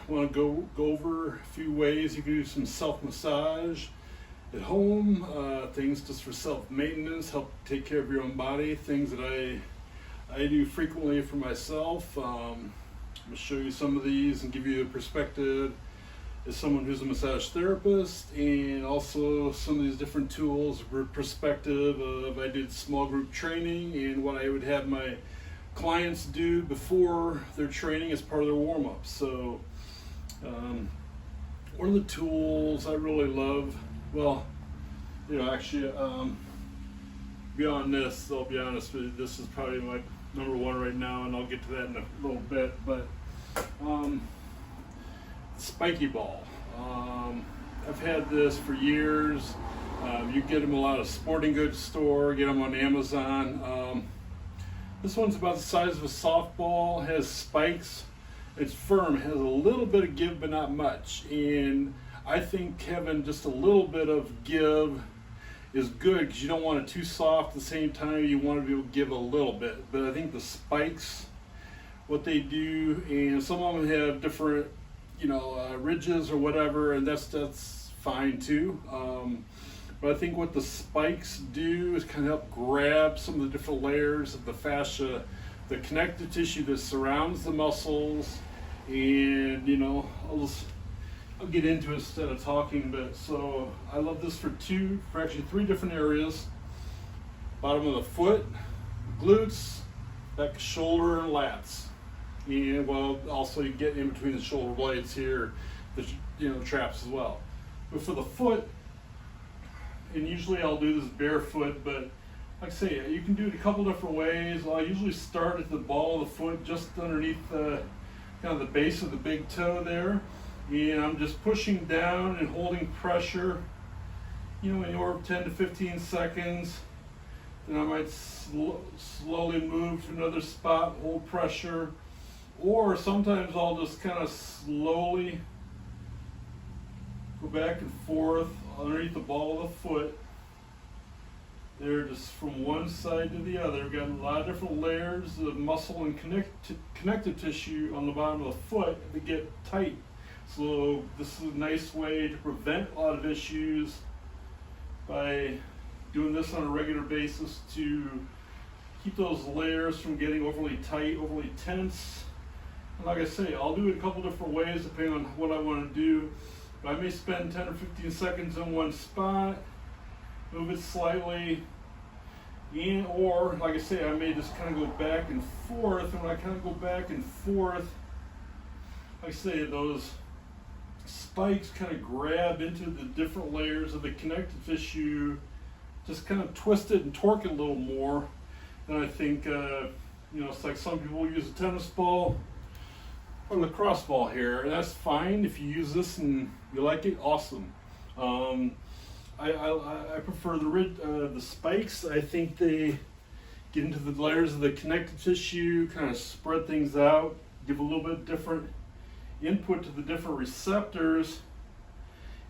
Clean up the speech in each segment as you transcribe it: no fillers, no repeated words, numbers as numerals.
want to go over a few ways you can do some self-massage at home, things just for self-maintenance, help take care of your own body, things that I do frequently for myself. I'm going to show you some of these and give you a perspective as someone who's a massage therapist, and also some of these different tools, perspective of I did small group training and what I would have my clients do before their training as part of their warm-up. So one of the tools I really love, well, actually, beyond this, I'll be honest with you, this is probably my number one right now, and I'll get to that in a little bit, but spiky ball. I've had this for years. You get them a lot of sporting goods store, get them on Amazon. This one's about the size of a softball, has spikes, it's firm, has a little bit of give but not much, and I think having just a little bit of give is good because you don't want it too soft at the same time. You want to be able to give a little bit, but I think the spikes, what they do, and some of them have different ridges or whatever, and that's fine too. But I think what the spikes do is kind of help grab some of the different layers of the fascia, the connective tissue that surrounds the muscles, and I'll get into it instead of talking, but so I love this for actually three different areas: bottom of the foot, glutes, back shoulder, and lats. And also you get in between the shoulder blades here, the traps as well. But for the foot, and usually I'll do this barefoot, but like I say, you can do it a couple different ways. I usually start at the ball of the foot, just underneath the the base of the big toe there, and I'm just pushing down and holding pressure, anywhere from 10 to 15 seconds. Then I might slowly move to another spot, hold pressure. Or sometimes I'll just kind of slowly go back and forth underneath the ball of the foot. They're just from one side to the other. We've got a lot of different layers of muscle and connective tissue on the bottom of the foot that get tight. So this is a nice way to prevent a lot of issues by doing this on a regular basis to keep those layers from getting overly tight, overly tense. And like I say, I'll do it a couple different ways depending on what I want to do. But I may spend 10 or 15 seconds in one spot, move it slightly, or like I say, I may just kind of go back and forth. And when I kind of go back and forth, like I say, those spikes kind of grab into the different layers of the connective tissue, just kind of twist it and torque it a little more. And I think, it's like some people use a tennis ball or lacrosse ball here, and that's fine. If you use this and you like it, awesome. I prefer the spikes. I think they get into the layers of the connective tissue, kind of spread things out, give a little bit different input to the different receptors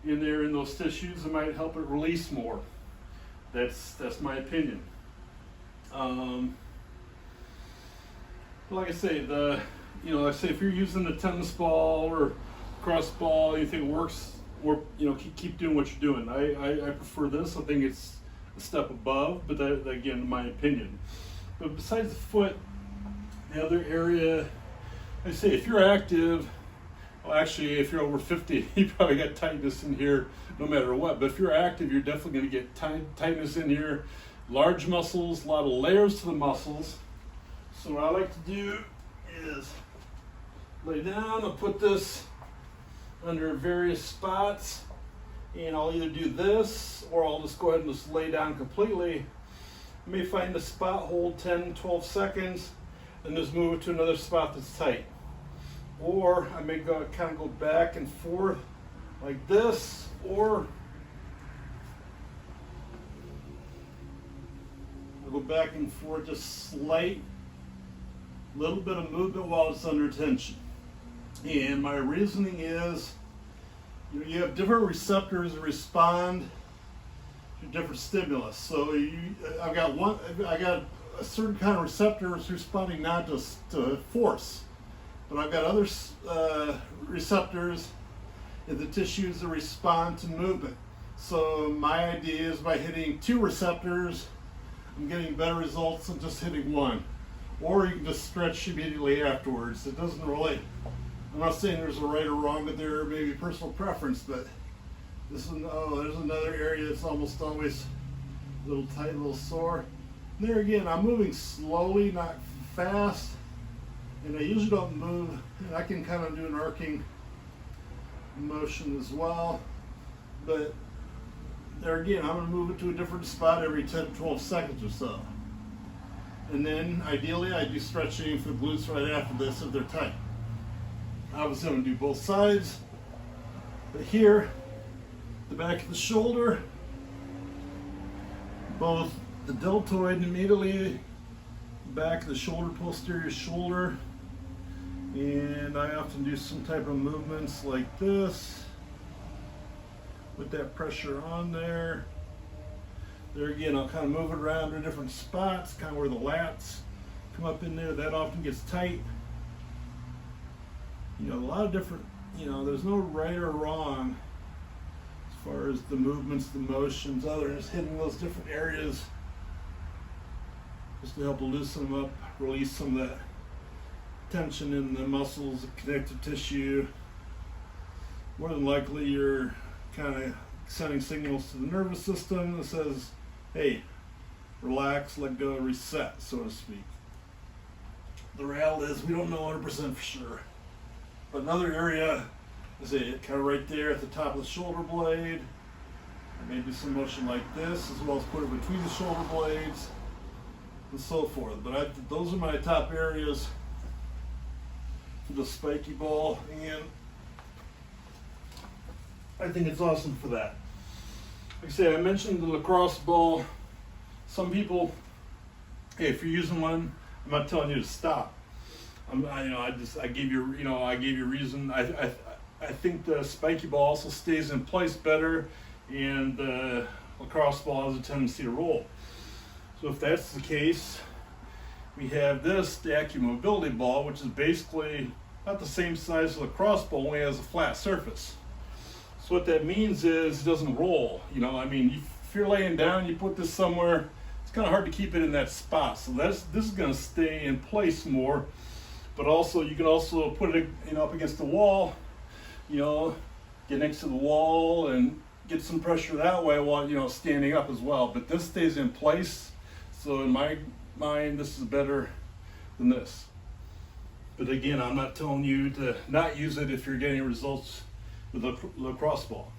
in those tissues. It might help it release more. That's my opinion. Like I say, if you're using a tennis ball or cross ball, you think it works, or keep doing what you're doing. I prefer this. I think it's a step above, but that again, my opinion. But besides the foot, the other area, I say, if you're active, well, actually, if you're over 50, you probably got tightness in here no matter what. But if you're active, you're definitely going to get tightness in here. Large muscles, a lot of layers to the muscles. So what I like to do is lay down. I'll put this under various spots, and I'll either do this or I'll just go ahead and just lay down completely. I may find a spot, hold 10, 12 seconds, and just move it to another spot that's tight. Or I may kind of go back and forth like this, or I'll go back and forth, just slight little bit of movement while it's under tension. And my reasoning is, you have different receptors that respond to different stimulus. So I got a certain kind of receptors responding not to force, but I've got other receptors in the tissues that respond to movement. So my idea is by hitting 2 receptors, I'm getting better results than just hitting 1. Or you can just stretch immediately afterwards. It doesn't really, I'm not saying there's a right or wrong, but there may be personal preference, but this is, oh, there's another area that's almost always a little tight, a little sore. And there again, I'm moving slowly, not fast, and I usually don't move, and I can kind of do an arcing motion as well, but there again, I'm going to move it to a different spot every 10 to 12 seconds or so. And then ideally I do stretching for the glutes right after this if they're tight. Obviously I'm going to do both sides, but here, the back of the shoulder, both the deltoid immediately, back of the shoulder, posterior shoulder, and I often do some type of movements like this with that pressure on there. There again, I'll kind of move it around to different spots, kind of where the lats come up in there. That often gets tight. You know, a lot of different, you know, there's no right or wrong as far as the movements, the motions, other than just hitting those different areas just to help loosen them up, release some of that tension in the muscles, the connective tissue. More than likely you're kind of sending signals to the nervous system that says, hey, relax, let go, reset, so to speak. The reality is we don't know 100% for sure. But another area is it kind of right there at the top of the shoulder blade. Maybe some motion like this, as well as put it between the shoulder blades and so forth. But those are my top areas for the spiky ball, and I think it's awesome for that. Like I say, I mentioned the lacrosse ball. Some people, hey, if you're using one, I'm not telling you to stop. I gave you a reason. I think the spiky ball also stays in place better, and the lacrosse ball has a tendency to roll. So if that's the case, we have this, the Acumobility ball, which is basically about the same size as the lacrosse ball, only has a flat surface. So what that means is it doesn't roll. You know, I mean, if you're laying down, you put this somewhere, it's kind of hard to keep it in that spot. So this is going to stay in place more. But also, you can also put it, you know, up against the wall. You know, get next to the wall and get some pressure that way while, you know, standing up as well. But this stays in place. So in my mind, this is better than this. But again, I'm not telling you to not use it if you're getting results with a lacrosse ball.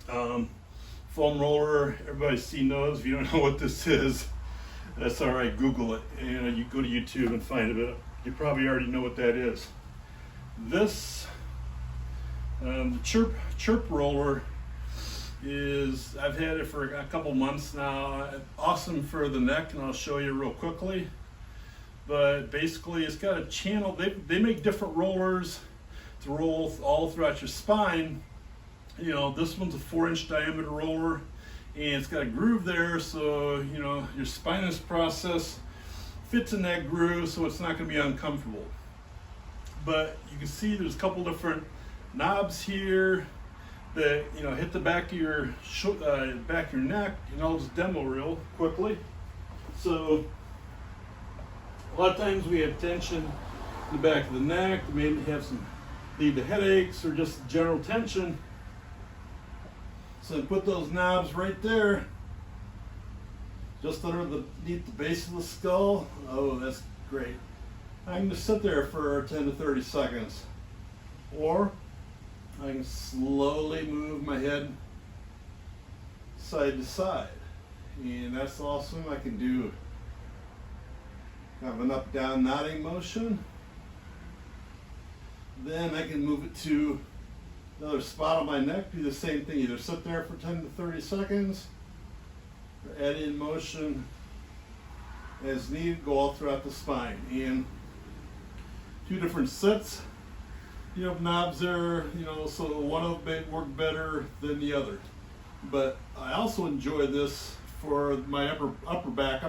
Foam roller, everybody knows. If you don't know what this is, that's all right, Google it. And you go to YouTube and find it. You probably already know what that is. This, the Chirp roller is, I've had it for a couple months now. Awesome for the neck, and I'll show you real quickly. But basically, it's got a channel. They make different rollers to roll all throughout your spine. You know, this one's a 4-inch diameter roller, and it's got a groove there, so you know your spinous process fits in that groove, so it's not going to be uncomfortable. But you can see there's a couple different knobs here that, you know, hit the back of your neck, and I'll just demo real quickly. So a lot of times we have tension in the back of the neck, we maybe have some lead to headaches or just general tension. So put those knobs right there, just underneath the base of the skull. Oh, that's great. I can just sit there for 10 to 30 seconds. Or I can slowly move my head side to side. And that's awesome. I can do kind of an up-down nodding motion. Then I can move it to another spot on my neck, do the same thing, either sit there for 10 to 30 seconds, or add in motion as needed, go all throughout the spine. And 2 different sets, you have knobs there, you know, so one of them work better than the other. But I also enjoy this for my upper back,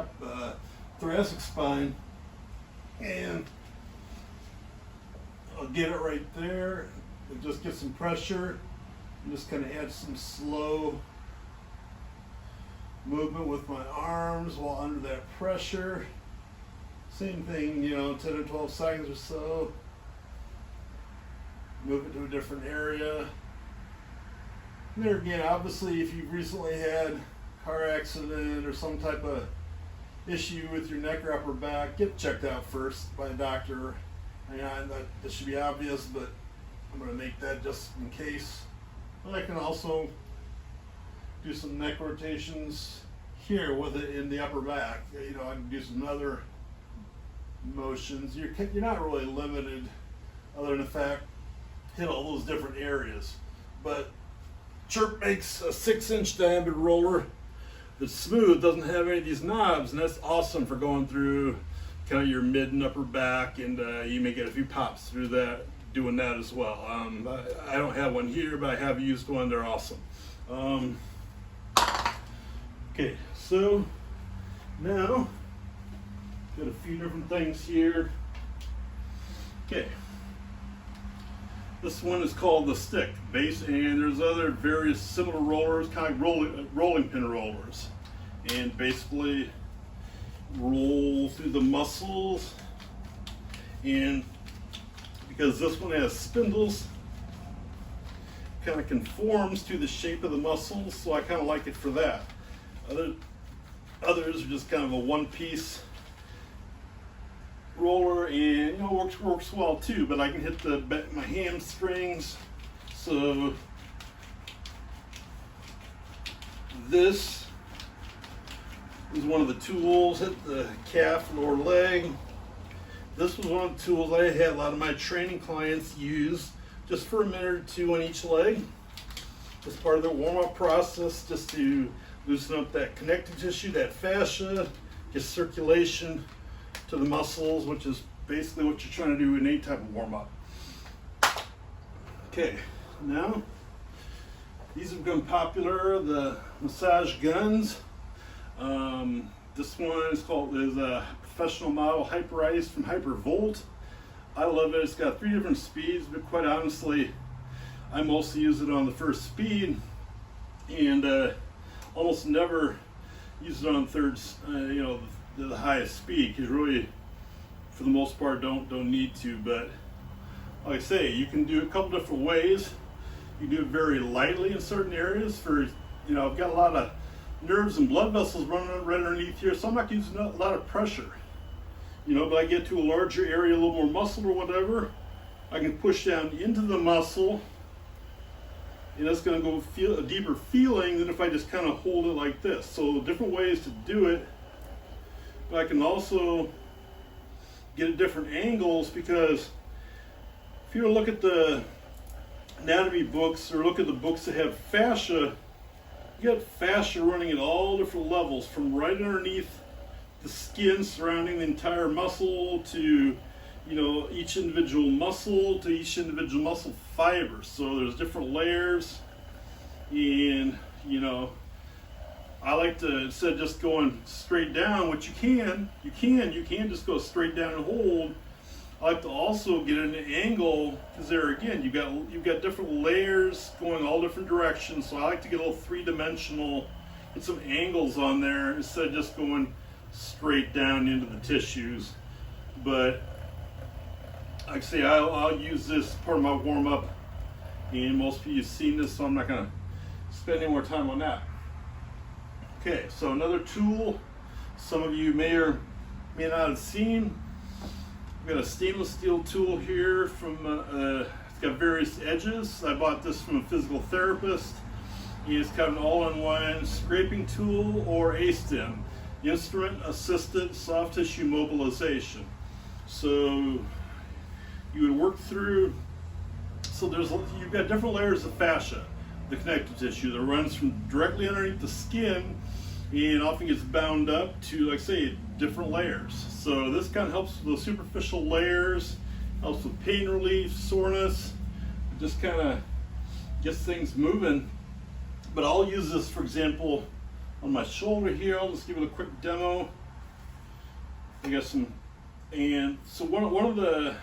thoracic spine, and I'll get it right there. and just get some pressure and just kind of add some slow movement with my arms while under that pressure. Same thing, 10 or 12 seconds or so. Move it to a different area. And there again, obviously, if you've recently had a car accident or some type of issue with your neck or upper back, get checked out first by a doctor. This should be obvious, but I'm going to make that just in case. But I can also do some neck rotations here with it in the upper back. I can do some other motions. You're not really limited, other than the fact hit all those different areas. But Chirp makes a 6-inch diameter roller that's smooth, doesn't have any of these knobs, and that's awesome for going through kind of your mid and upper back, and you may get a few pops through that doing that as well. I don't have one here, but I have used one. They're awesome. Okay, so now got a few different things here. Okay, this one is called the stick base, and there's other various similar rollers, kind of rolling pin rollers, and basically roll through the muscles. And because this one has spindles, kind of conforms to the shape of the muscles, so I kind of like it for that. Others are just kind of a one-piece roller, and works well too. But I can hit my hamstrings. So this is one of the tools. Hit the calf, lower leg. This was one of the tools I had a lot of my training clients use just for a minute or two on each leg, as part of their warm-up process, just to loosen up that connective tissue, that fascia, get circulation to the muscles, which is basically what you're trying to do in any type of warm-up. Okay, now these have become popular, the massage guns. This one is a professional model Hyper Ice from Hypervolt. I love it. It's got 3 different speeds, but quite honestly, I mostly use it on the first speed, and almost never use it on thirds. The highest speed, because really, for the most part, don't need to. But like I say, you can do it a couple different ways. You can do it very lightly in certain areas. I've got a lot of nerves and blood vessels running right underneath here, so I'm not using a lot of pressure. But I get to a larger area, a little more muscle or whatever, I can push down into the muscle, and that's going to go feel a deeper feeling than if I just kind of hold it like this. So different ways to do it, but I can also get at different angles, because if you look at the anatomy books or look at the books that have fascia, you got fascia running at all different levels, from right underneath the skin surrounding the entire muscle to each individual muscle to each individual muscle fiber. So there's different layers, and I like to, instead of just going straight down, which you can just go straight down and hold. I like to also get an angle, because there again you've got different layers going all different directions. So I like to get a little 3-dimensional, get some angles on there instead of just going straight down into the tissues. But like I say, I'll use this part of my warm-up, and most of you have seen this, so I'm not going to spend any more time on that. Okay, so another tool some of you may or may not have seen. I've got a stainless steel tool here from, it's got various edges. I bought this from a physical therapist. It's got an all-in-one scraping tool, or IASTM, Instrument Assisted Soft Tissue Mobilization. So you would work through, so you've got different layers of fascia, the connective tissue that runs from directly underneath the skin, and often gets bound up to, like I say, different layers. So this kind of helps with the superficial layers, helps with pain relief, soreness, just kind of gets things moving. But I'll use this, for example, on my shoulder here. I'll just give it a quick demo. I got some, and so one of the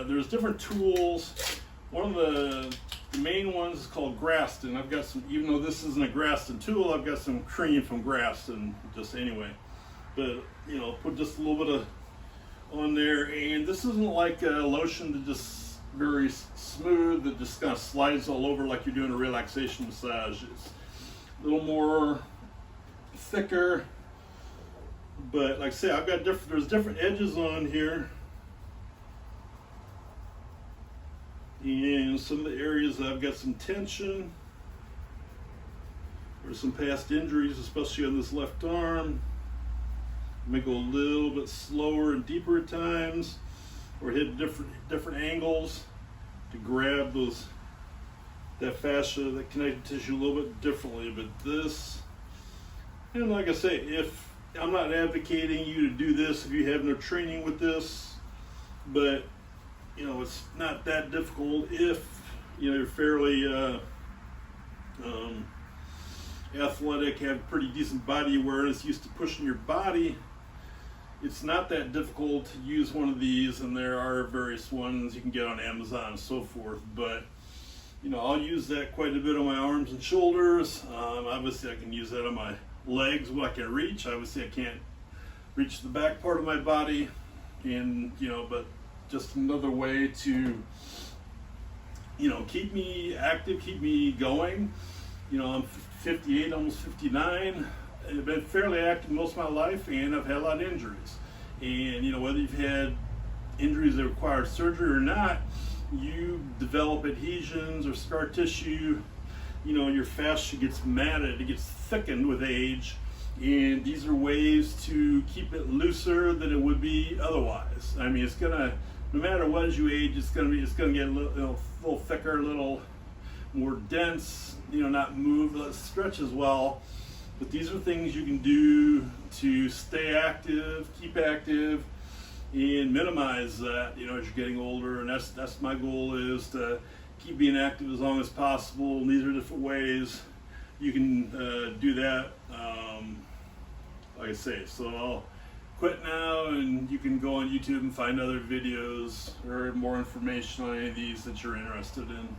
there's different tools One of the main ones is called Graston. I've got some, even though this isn't a Graston tool, I've got some cream from Graston, just anyway. But, you know, put just a little bit of on there, and this isn't like a lotion that just very smooth, that just kind of slides all over like you're doing a relaxation massage. It's a little more thicker, but like I say, I've got there's different edges on here, and some of the areas I've got some tension or some past injuries, especially on this left arm. May go a little bit slower and deeper at times, or hit different angles to grab that fascia, that connective tissue a little bit differently. But this, and like I say, if I'm not advocating you to do this if you have no training with this, but you know, it's not that difficult if you know you're fairly athletic, have pretty decent body awareness, used to pushing your body. It's not that difficult to use one of these, and there are various ones you can get on Amazon and so forth. But you know, I'll use that quite a bit on my arms and shoulders. Obviously, I can use that on my legs when I can reach. Obviously, I can't reach the back part of my body, and you know, but just another way to, you know, keep me active, keep me going. You know, I'm 58, almost 59. I've been fairly active most of my life, and I've had a lot of injuries. And you know, whether you've had injuries that require surgery or not, you develop adhesions or scar tissue. You know, your fascia gets matted, it gets thickened with age, and these are ways to keep it looser than it would be otherwise. I mean, it's gonna, no matter what, as you age, it's gonna get a little thicker, a little more dense. You know, not move, let it stretch as well. But these are things you can do to stay active, keep active, and minimize that, you know, as you're getting older. And that's my goal, is to keep being active as long as possible. And these are different ways you can do that. Like I say, so I'll quit now, and you can go on YouTube and find other videos or more information on any of these that you're interested in.